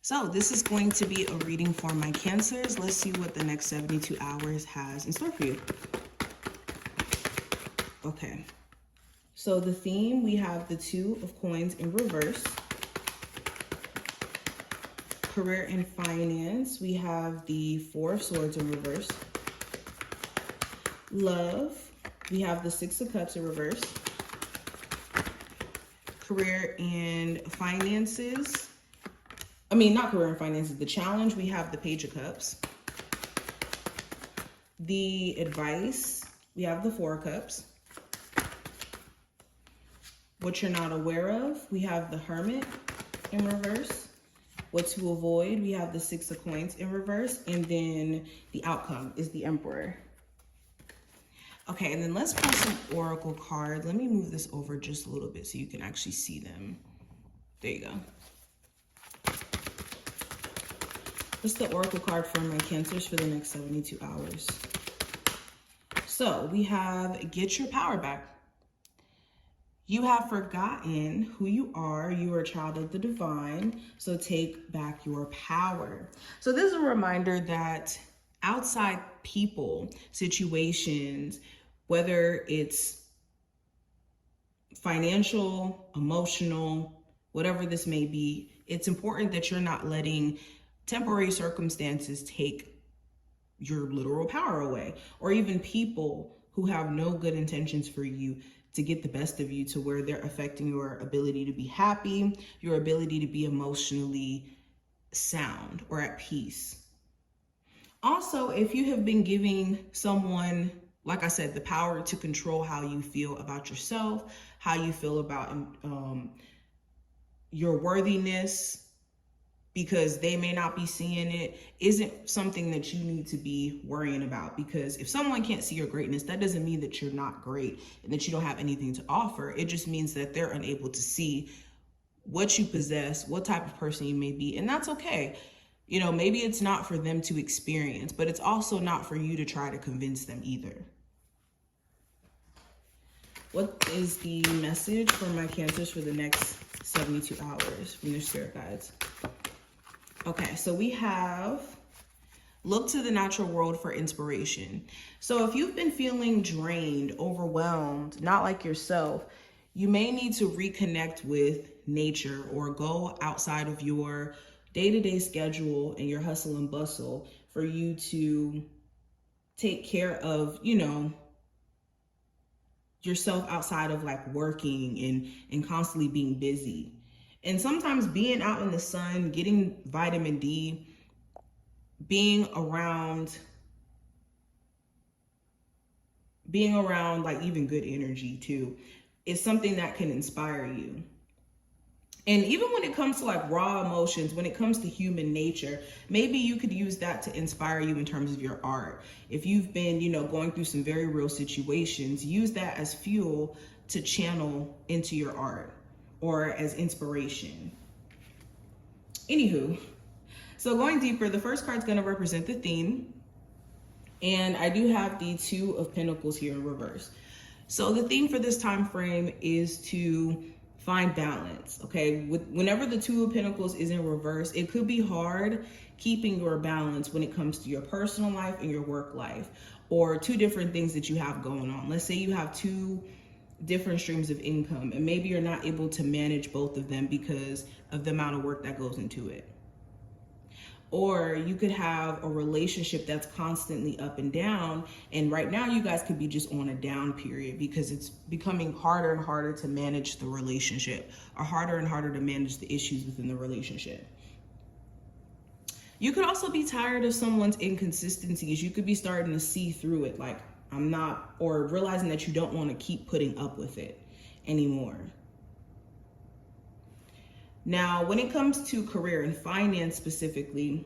So this is going to be a reading for my Cancers. Let's see what the next 72 hours has in store for you. Okay. So the theme, we have the Two of Coins in reverse. Career and finance, we have the Four of Swords in reverse. Love, we have the Six of Cups in reverse. Career and finances, not career and finances, the challenge, we have the Page of Cups. The advice, we have the Four of Cups. What you're not aware of, we have the Hermit in reverse. What to avoid, we have the Six of Coins in reverse. And then the outcome is the Emperor. Okay, and then let's pull some oracle cards. Let me move this over just a little bit so you can actually see them. There you go. What's the oracle card for my Cancers for the next 72 hours? So we have get your power back. You have forgotten who you are. You are a child of the divine. So take back your power. So this is a reminder that outside people, situations, whether it's financial, emotional, whatever this may be, it's important that you're not letting temporary circumstances take your literal power away, or even people who have no good intentions for you to get the best of you, to where they're affecting your ability to be happy, your ability to be emotionally sound or at peace. Also, if you have been giving someone, like I said, the power to control how you feel about yourself, how you feel about your worthiness, because they may not be seeing it, isn't something that you need to be worrying about. Because if someone can't see your greatness, that doesn't mean that you're not great and that you don't have anything to offer. It just means that they're unable to see what you possess, what type of person you may be, and that's okay. You know, maybe it's not for them to experience, but it's also not for you to try to convince them either. What is the message for my Cancers for the next 72 hours from your spirit guides? Okay, so we have look to the natural world for inspiration. So if you've been feeling drained, overwhelmed, not like yourself, you may need to reconnect with nature or go outside of your day-to-day schedule and your hustle and bustle for you to take care of, yourself outside of like working and constantly being busy. And sometimes being out in the sun, getting vitamin D, being around like even good energy too, is something that can inspire you. And even when it comes to like raw emotions, when it comes to human nature, maybe you could use that to inspire you in terms of your art. If you've been, going through some very real situations, use that as fuel to channel into your art or as inspiration. Anywho, so going deeper, the first card's going to represent the theme. And I do have the Two of Pentacles here in reverse. So the theme for this time frame is to find balance, okay? Whenever the Two of Pentacles is in reverse, it could be hard keeping your balance when it comes to your personal life and your work life, or two different things that you have going on. Let's say you have two different streams of income, and maybe you're not able to manage both of them because of the amount of work that goes into it. Or you could have a relationship that's constantly up and down, and right now you guys could be just on a down period because it's becoming harder and harder to manage the relationship, or harder and harder to manage the issues within the relationship. You could also be tired of someone's inconsistencies. You could be starting to see through it, like I'm not, or realizing that you don't want to keep putting up with it anymore. Now, when it comes to career and finance specifically,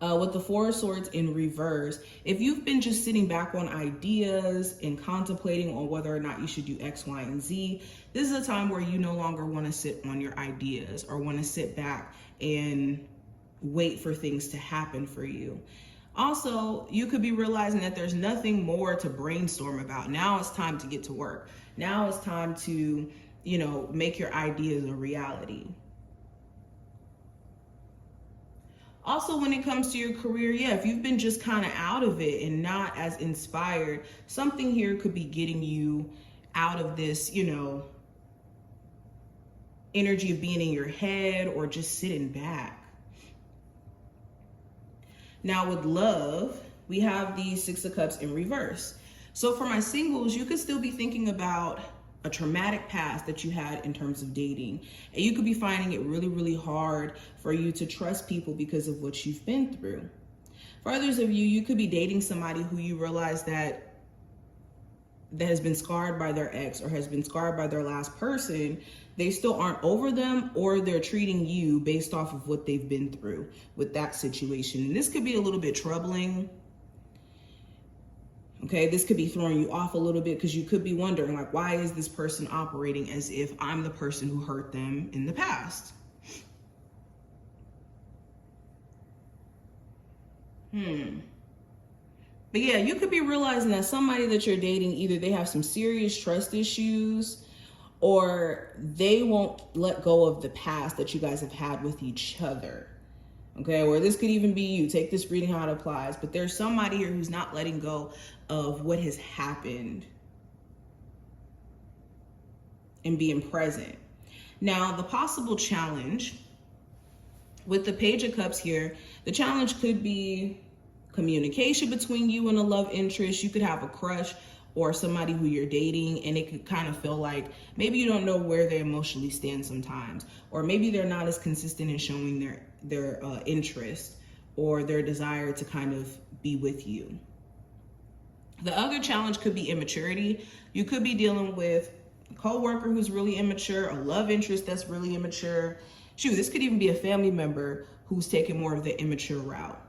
with the Four of Swords in reverse, if you've been just sitting back on ideas and contemplating on whether or not you should do X, Y, and Z, this is a time where you no longer want to sit on your ideas or want to sit back and wait for things to happen for you. Also, you could be realizing that there's nothing more to brainstorm about. Now it's time to get to work. Now it's time to make your ideas a reality. Also, when it comes to your career, yeah, if you've been just kind of out of it and not as inspired, something here could be getting you out of this, energy of being in your head or just sitting back. Now with love, we have the Six of Cups in reverse. So for my singles, you could still be thinking about a traumatic past that you had in terms of dating. And you could be finding it really, really hard for you to trust people because of what you've been through. For others of you, you could be dating somebody who you realize that has been scarred by their ex or has been scarred by their last person. They still aren't over them, or they're treating you based off of what they've been through with that situation. And this could be a little bit troubling. Okay, this could be throwing you off a little bit because you could be wondering, like, why is this person operating as if I'm the person who hurt them in the past? But yeah, you could be realizing that somebody that you're dating, either they have some serious trust issues or they won't let go of the past that you guys have had with each other. Okay, or this could even be you. Take this reading how it applies. But there's somebody here who's not letting go of what has happened and being present. Now, the possible challenge with the Page of Cups here, the challenge could be communication between you and a love interest. You could have a crush or somebody who you're dating, and it could kind of feel like maybe you don't know where they emotionally stand sometimes, or maybe they're not as consistent in showing their interest or their desire to kind of be with you. The other challenge could be immaturity. You could be dealing with a coworker who's really immature, a love interest that's really immature. Shoot, this could even be a family member who's taking more of the immature route.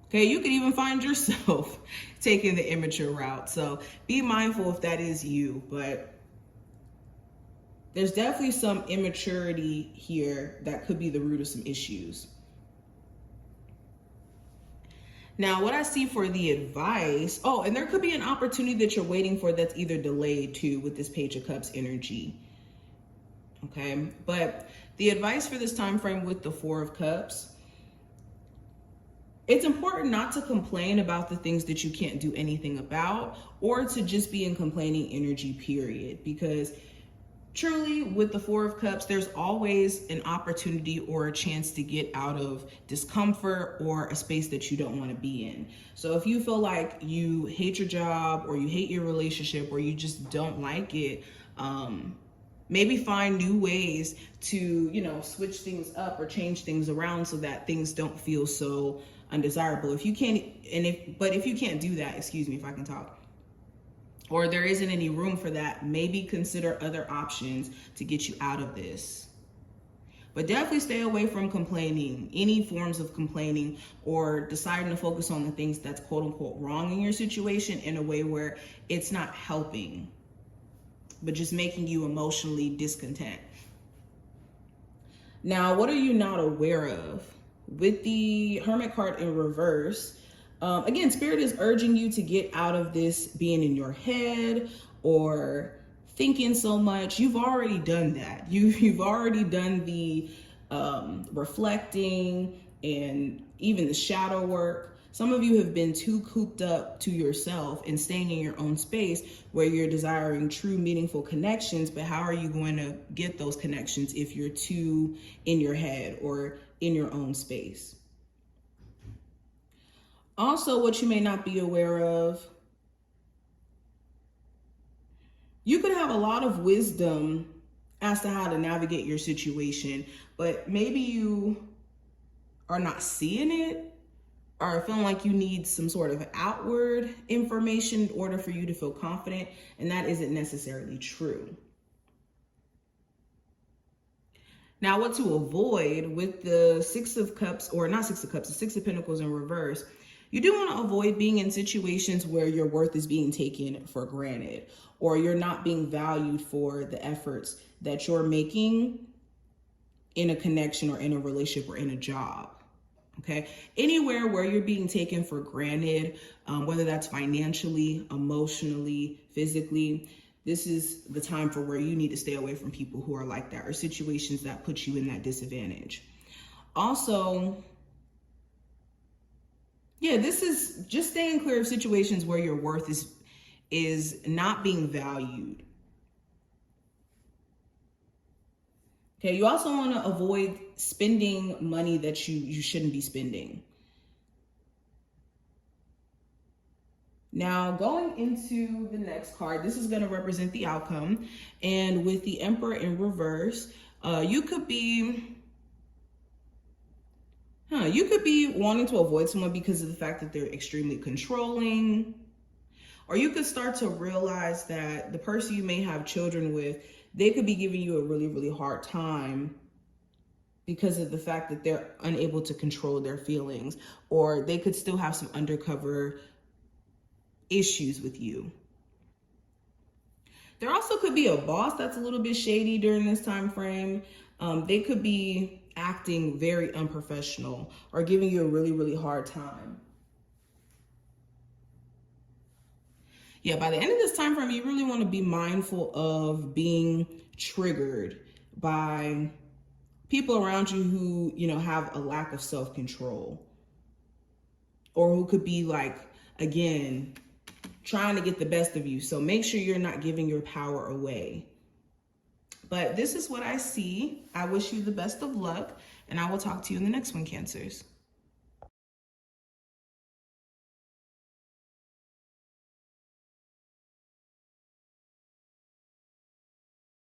Okay, you could even find yourself taking the immature route. So be mindful if that is you, but there's definitely some immaturity here that could be the root of some issues. Now, what I see for the advice, and there could be an opportunity that you're waiting for that's either delayed too with this Page of Cups energy. Okay, but the advice for this time frame with the Four of Cups, it's important not to complain about the things that you can't do anything about, or to just be in complaining energy, period. Because truly, with the Four of Cups, there's always an opportunity or a chance to get out of discomfort or a space that you don't want to be in. So if you feel like you hate your job or you hate your relationship or you just don't like it, maybe find new ways to, switch things up or change things around so that things don't feel so undesirable. If you can't do that, excuse me if I can talk, or there isn't any room for that, maybe consider other options to get you out of this. But definitely stay away from complaining, any forms of complaining, or deciding to focus on the things that's quote unquote wrong in your situation in a way where it's not helping, but just making you emotionally discontent. Now, what are you not aware of? With the Hermit card in reverse, again, Spirit is urging you to get out of this being in your head or thinking so much. You've already done that. You've already done the reflecting and even the shadow work. Some of you have been too cooped up to yourself and staying in your own space where you're desiring true, meaningful connections. But how are you going to get those connections if you're too in your head or in your own space? Also, what you may not be aware of, you could have a lot of wisdom as to how to navigate your situation, but maybe you are not seeing it or feeling like you need some sort of outward information in order for you to feel confident, and that isn't necessarily true. Now, what to avoid with the Six of Cups, or not Six of Cups, the Six of Pentacles in reverse, you do want to avoid being in situations where your worth is being taken for granted, or you're not being valued for the efforts that you're making in a connection or in a relationship or in a job. Okay, anywhere where you're being taken for granted, whether that's financially, emotionally, physically, this is the time for where you need to stay away from people who are like that, or situations that put you in that disadvantage. Also, Yeah, this is just staying clear of situations where your worth is not being valued. Okay, you also want to avoid spending money that you shouldn't be spending. Now, going into the next card, this is going to represent the outcome. And with the Emperor in reverse, you could be wanting to avoid someone because of the fact that they're extremely controlling. Or you could start to realize that the person you may have children with, they could be giving you a really, really hard time because of the fact that they're unable to control their feelings, or they could still have some undercover issues with you. There also could be a boss that's a little bit shady during this time frame. They could be acting very unprofessional or giving you a really, really hard time. Yeah, by the end of this time frame, you really want to be mindful of being triggered by people around you who, have a lack of self-control, or who could be like, again, trying to get the best of you. So make sure you're not giving your power away. But this is what I see. I wish you the best of luck, and I will talk to you in the next one, Cancers.